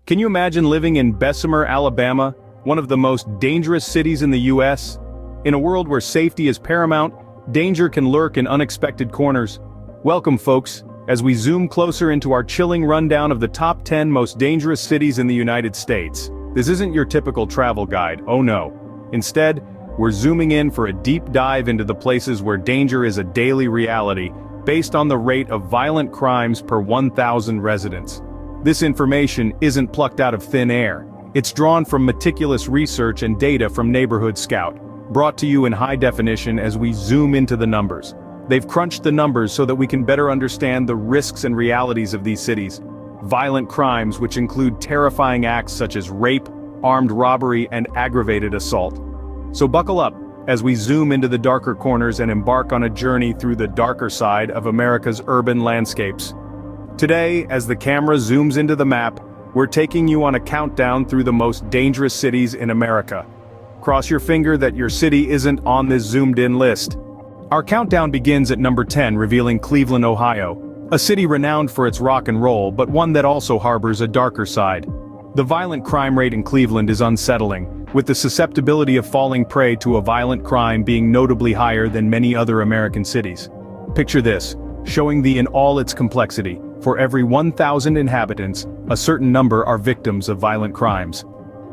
Can you imagine living in Bessemer, Alabama, one of the most dangerous cities in the US? In a world where safety is paramount, danger can lurk in unexpected corners. Welcome, folks, as we zoom closer into our chilling rundown of the top 10 most dangerous cities in the United States. This isn't your typical travel guide, oh no. Instead, we're zooming in for a deep dive into the places where danger is a daily reality, based on the rate of violent crimes per 1,000 residents. This information isn't plucked out of thin air. It's drawn from meticulous research and data from Neighborhood Scout, brought to you in high definition as we zoom into the numbers. They've crunched the numbers so that we can better understand the risks and realities of these cities. Violent crimes, which include terrifying acts such as rape, armed robbery, and aggravated assault. So buckle up as we zoom into the darker corners and embark on a journey through the darker side of America's urban landscapes. Today, as the camera zooms into the map, we're taking you on a countdown through the most dangerous cities in America. Cross your finger that your city isn't on this zoomed-in list. Our countdown begins at number 10, revealing Cleveland, Ohio, a city renowned for its rock and roll, but one that also harbors a darker side. The violent crime rate in Cleveland is unsettling, with the susceptibility of falling prey to a violent crime being notably higher than many other American cities. Picture this, showing thee in all its complexity. For every 1,000 inhabitants, a certain number are victims of violent crimes.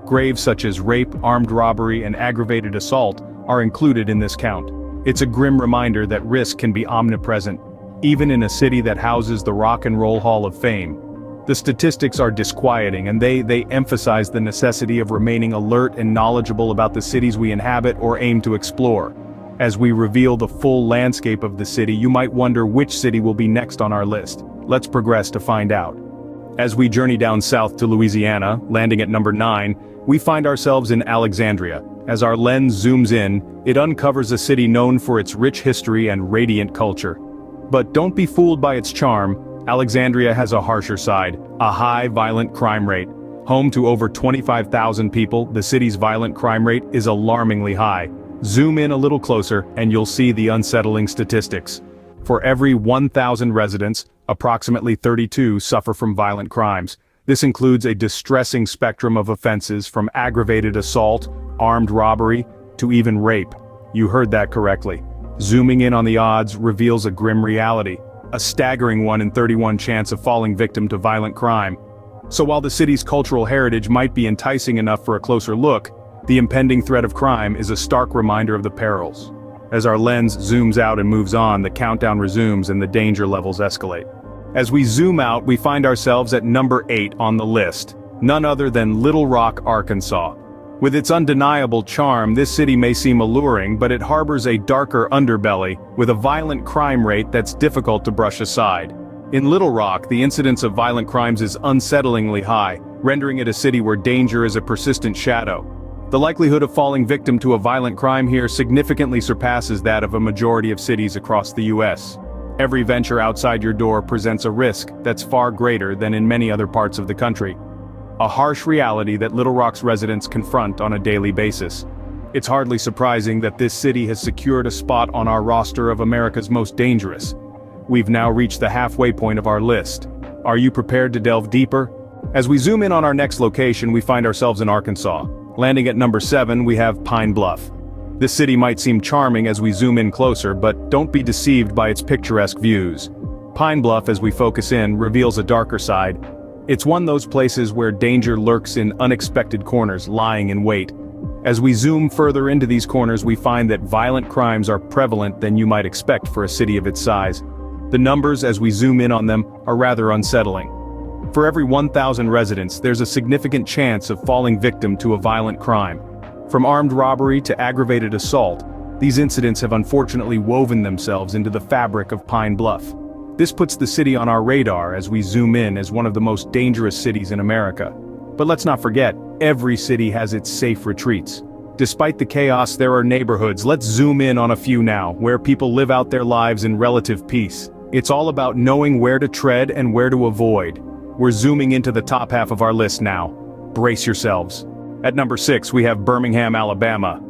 Graves such as rape, armed robbery, and aggravated assault are included in this count. It's a grim reminder that risk can be omnipresent, even in a city that houses the Rock and Roll Hall of Fame. The statistics are disquieting, and they emphasize the necessity of remaining alert and knowledgeable about the cities we inhabit or aim to explore. As we reveal the full landscape of the city, you might wonder which city will be next on our list. Let's progress to find out. As we journey down south to Louisiana, landing at number 9, we find ourselves in Alexandria. As our lens zooms in, it uncovers a city known for its rich history and radiant culture. But don't be fooled by its charm. Alexandria has a harsher side, a high violent crime rate. Home to over 25,000 people, the city's violent crime rate is alarmingly high. Zoom in a little closer and you'll see the unsettling statistics. For every 1,000 residents, approximately 32 suffer from violent crimes. This includes a distressing spectrum of offenses from aggravated assault, armed robbery, to even rape. You heard that correctly. Zooming in on the odds reveals a grim reality, a staggering 1 in 31 chance of falling victim to violent crime. So while the city's cultural heritage might be enticing enough for a closer look, the impending threat of crime is a stark reminder of the perils. As our lens zooms out and moves on, the countdown resumes and the danger levels escalate. As we zoom out, we find ourselves at number 8 on the list, none other than Little Rock, Arkansas. With its undeniable charm, this city may seem alluring, but it harbors a darker underbelly, with a violent crime rate that's difficult to brush aside. In Little Rock, the incidence of violent crimes is unsettlingly high, rendering it a city where danger is a persistent shadow. The likelihood of falling victim to a violent crime here significantly surpasses that of a majority of cities across the US. Every venture outside your door presents a risk that's far greater than in many other parts of the country. A harsh reality that Little Rock's residents confront on a daily basis. It's hardly surprising that this city has secured a spot on our roster of America's most dangerous. We've now reached the halfway point of our list. Are you prepared to delve deeper? As we zoom in on our next location, we find ourselves in Arkansas. Landing at number 7, we have Pine Bluff. This city might seem charming as we zoom in closer, but don't be deceived by its picturesque views. Pine Bluff, as we focus in, reveals a darker side. It's one of those places where danger lurks in unexpected corners, lying in wait. As we zoom further into these corners, we find that violent crimes are prevalent than you might expect for a city of its size. The numbers, as we zoom in on them, are rather unsettling. For every 1,000 residents, there's a significant chance of falling victim to a violent crime. From armed robbery to aggravated assault, these incidents have unfortunately woven themselves into the fabric of Pine Bluff. This puts the city on our radar as we zoom in as one of the most dangerous cities in America. But let's not forget, every city has its safe retreats. Despite the chaos, there are neighborhoods. Let's zoom in on a few now, where people live out their lives in relative peace. It's all about knowing where to tread and where to avoid. We're zooming into the top half of our list now. Brace yourselves. At number 6, we have Birmingham, Alabama.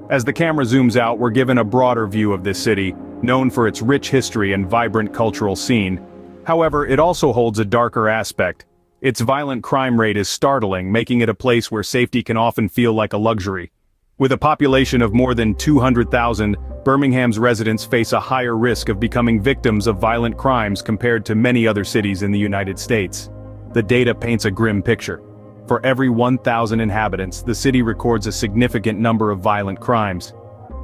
As the camera zooms out, we're given a broader view of this city, known for its rich history and vibrant cultural scene. However, it also holds a darker aspect. Its violent crime rate is startling, making it a place where safety can often feel like a luxury. With a population of more than 200,000, Birmingham's residents face a higher risk of becoming victims of violent crimes compared to many other cities in the United States. The data paints a grim picture. For every 1,000 inhabitants, the city records a significant number of violent crimes.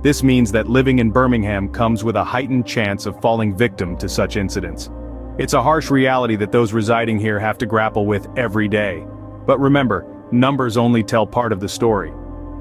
This means that living in Birmingham comes with a heightened chance of falling victim to such incidents. It's a harsh reality that those residing here have to grapple with every day. But remember, numbers only tell part of the story.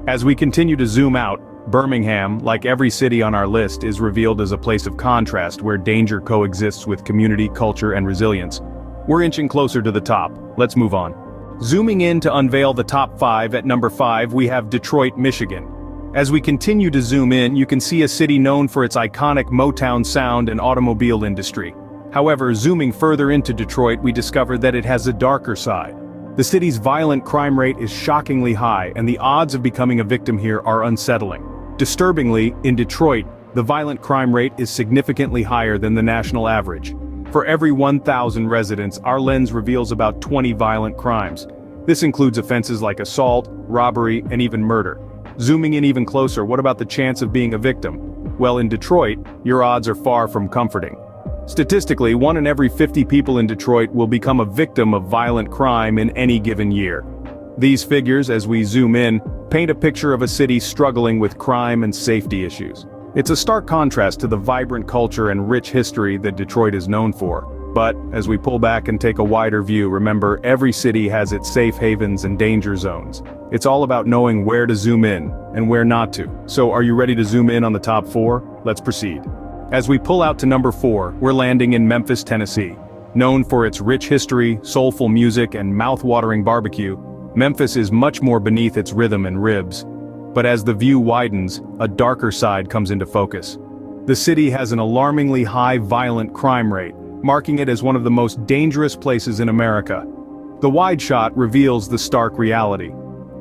As we continue to zoom out, Birmingham, like every city on our list, is revealed as a place of contrast where danger coexists with community, culture, and resilience. We're inching closer to the top. Let's move on. Zooming in to unveil the top 5, at number 5 we have Detroit, Michigan. As we continue to zoom in, you can see a city known for its iconic Motown sound and automobile industry. However, zooming further into Detroit, we discover that it has a darker side. The city's violent crime rate is shockingly high, and the odds of becoming a victim here are unsettling. Disturbingly, in Detroit, the violent crime rate is significantly higher than the national average. For every 1,000 residents, our lens reveals about 20 violent crimes. This includes offenses like assault, robbery, and even murder. Zooming in even closer, what about the chance of being a victim? Well, in Detroit, your odds are far from comforting. Statistically, 1 in every 50 people in Detroit will become a victim of violent crime in any given year. These figures, as we zoom in, paint a picture of a city struggling with crime and safety issues. It's a stark contrast to the vibrant culture and rich history that Detroit is known for. But, as we pull back and take a wider view, remember, every city has its safe havens and danger zones. It's all about knowing where to zoom in, and where not to. So are you ready to zoom in on the top 4? Let's proceed. As we pull out to number 4, we're landing in Memphis, Tennessee. Known for its rich history, soulful music, and mouth-watering barbecue, Memphis is much more beneath its rhythm and ribs. But as the view widens, a darker side comes into focus. The city has an alarmingly high violent crime rate, marking it as one of the most dangerous places in America. The wide shot reveals the stark reality.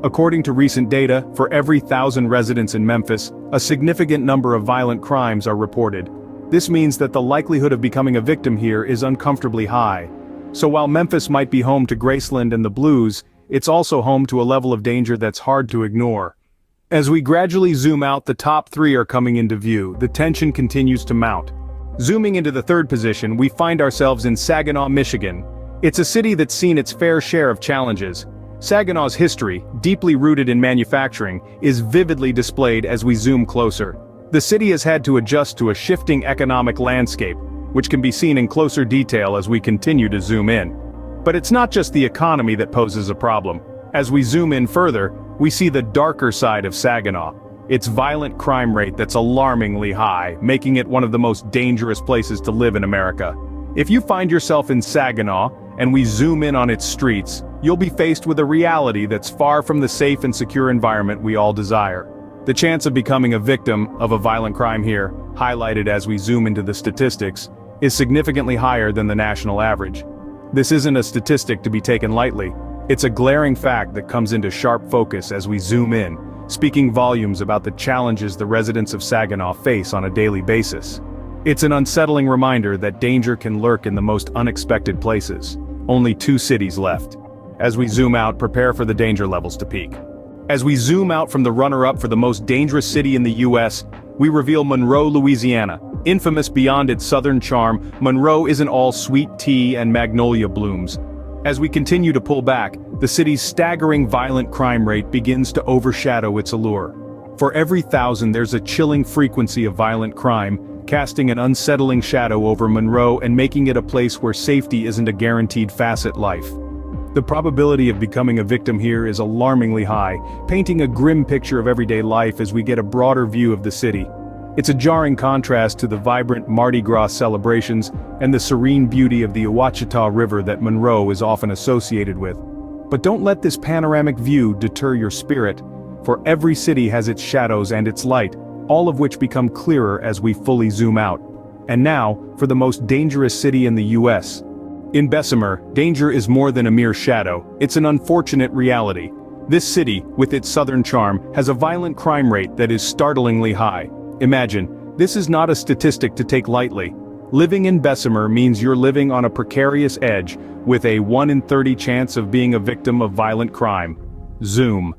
According to recent data, for every 1,000 residents in Memphis, a significant number of violent crimes are reported. This means that the likelihood of becoming a victim here is uncomfortably high. So while Memphis might be home to Graceland and the Blues, it's also home to a level of danger that's hard to ignore. As we gradually zoom out, the top 3 are coming into view. The tension continues to mount. Zooming into the 3rd position, we find ourselves in Saginaw, Michigan. It's a city that's seen its fair share of challenges. Saginaw's history, deeply rooted in manufacturing, is vividly displayed as we zoom closer. The city has had to adjust to a shifting economic landscape, which can be seen in closer detail as we continue to zoom in. But it's not just the economy that poses a problem. As we zoom in further, we see the darker side of Saginaw. Its violent crime rate that's alarmingly high, making it one of the most dangerous places to live in America. If you find yourself in Saginaw, and we zoom in on its streets, you'll be faced with a reality that's far from the safe and secure environment we all desire. The chance of becoming a victim of a violent crime here, highlighted as we zoom into the statistics, is significantly higher than the national average. This isn't a statistic to be taken lightly. It's a glaring fact that comes into sharp focus as we zoom in, speaking volumes about the challenges the residents of Saginaw face on a daily basis. It's an unsettling reminder that danger can lurk in the most unexpected places. Only 2 cities left. As we zoom out, prepare for the danger levels to peak. As we zoom out from the runner-up for the most dangerous city in the US, we reveal Monroe, Louisiana. Infamous beyond its southern charm, Monroe isn't all sweet tea and magnolia blooms. As we continue to pull back, the city's staggering violent crime rate begins to overshadow its allure. For every 1,000 there's a chilling frequency of violent crime, casting an unsettling shadow over Monroe and making it a place where safety isn't a guaranteed facet life. The probability of becoming a victim here is alarmingly high, painting a grim picture of everyday life as we get a broader view of the city. It's a jarring contrast to the vibrant Mardi Gras celebrations and the serene beauty of the Ouachita River that Monroe is often associated with. But don't let this panoramic view deter your spirit, for every city has its shadows and its light, all of which become clearer as we fully zoom out. And now, for the most dangerous city in the US. In Bessemer, danger is more than a mere shadow, it's an unfortunate reality. This city, with its southern charm, has a violent crime rate that is startlingly high. Imagine, this is not a statistic to take lightly. Living in Bessemer means you're living on a precarious edge, with a 1 in 30 chance of being a victim of violent crime. Zoom.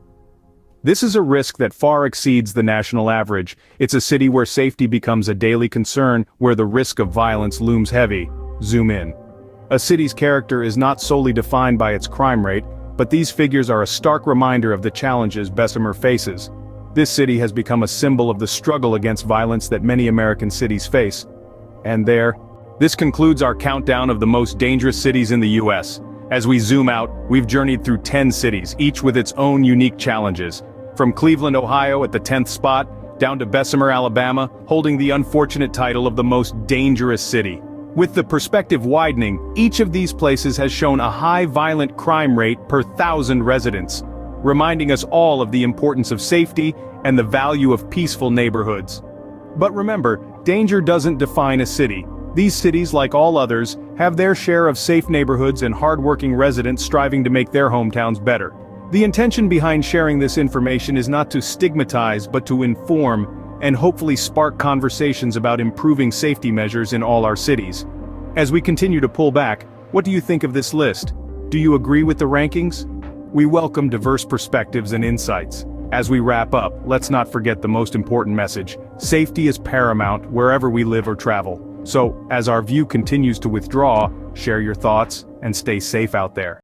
This is a risk that far exceeds the national average. It's a city where safety becomes a daily concern, where the risk of violence looms heavy. Zoom in. A city's character is not solely defined by its crime rate, but these figures are a stark reminder of the challenges Bessemer faces. This city has become a symbol of the struggle against violence that many American cities face. And this concludes our countdown of the most dangerous cities in the U.S. As we zoom out, we've journeyed through 10 cities, each with its own unique challenges. From Cleveland, Ohio at the 10th spot, down to Bessemer, Alabama, holding the unfortunate title of the most dangerous city. With the perspective widening, each of these places has shown a high violent crime rate per 1,000 residents, reminding us all of the importance of safety and the value of peaceful neighborhoods. But remember, danger doesn't define a city. These cities, like all others, have their share of safe neighborhoods and hardworking residents striving to make their hometowns better. The intention behind sharing this information is not to stigmatize but to inform and hopefully spark conversations about improving safety measures in all our cities. As we continue to pull back, what do you think of this list? Do you agree with the rankings? We welcome diverse perspectives and insights. As we wrap up, let's not forget the most important message. Safety is paramount wherever we live or travel. So, as our view continues to withdraw, share your thoughts and stay safe out there.